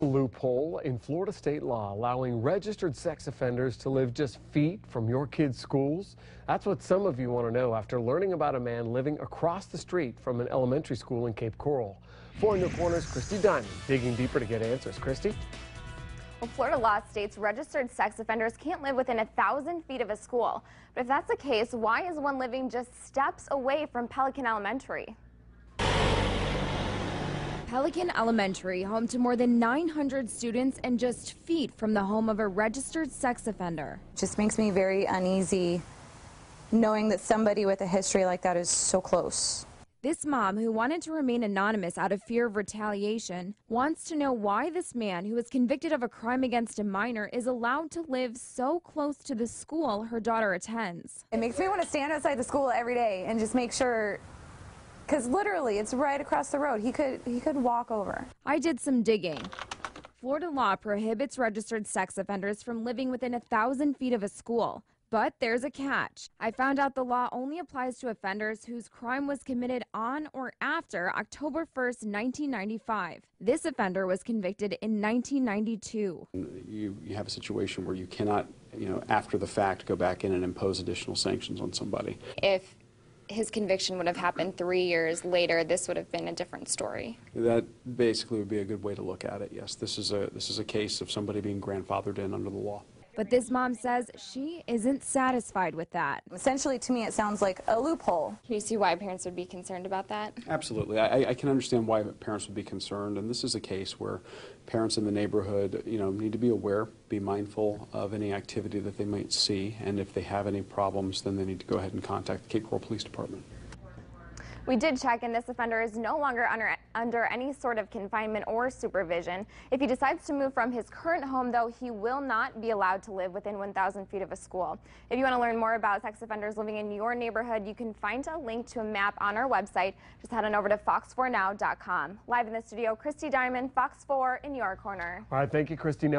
Loophole in Florida state law allowing registered sex offenders to live just feet from your kids' schools. That's what some of you want to know after learning about a man living across the street from an elementary school in Cape Coral. For In the Corner's Christy Diamond digging deeper to get answers. Christy? Well, Florida law states registered sex offenders can't live within 1,000 feet of a school. But if that's the case, why is one living just steps away from Pelican Elementary? Pelican Elementary, home to more than 900 students and just feet from the home of a registered sex offender. Just makes me very uneasy knowing that somebody with a history like that is so close. This mom, who wanted to remain anonymous out of fear of retaliation, wants to know why this man, who was convicted of a crime against a minor, is allowed to live so close to the school her daughter attends. It makes me want to stand outside the school every day and just make sure, because literally it's right across the road. He could walk over. I did some digging. Florida law prohibits registered sex offenders from living within 1,000 feet of a school. But there's a catch. I found out the law only applies to offenders whose crime was committed on or after October 1st, 1995. This offender was convicted in 1992. You have a situation where you cannot, after the fact, go back in and impose additional sanctions on somebody. If his conviction would have happened 3 years later, this would have been a different story. That basically would be a good way to look at it, yes. This is a case of somebody being grandfathered in under the law. But this mom says she isn't satisfied with that. Essentially, to me, it sounds like a loophole. Can you see why parents would be concerned about that? Absolutely. I can understand why parents would be concerned, and this is a case where parents in the neighborhood, need to be aware, be mindful of any activity that they might see, and if they have any problems, then they need to go ahead and contact the Cape Coral Police Department. We did check, and this offender is no longer under any sort of confinement or supervision. If he decides to move from his current home, though, he will not be allowed to live within 1,000 feet of a school. If you want to learn more about sex offenders living in your neighborhood, you can find a link to a map on our website. Just head on over to fox4now.com. Live in the studio, Christy Diamond, Fox 4 in your corner. All right, thank you, Christy.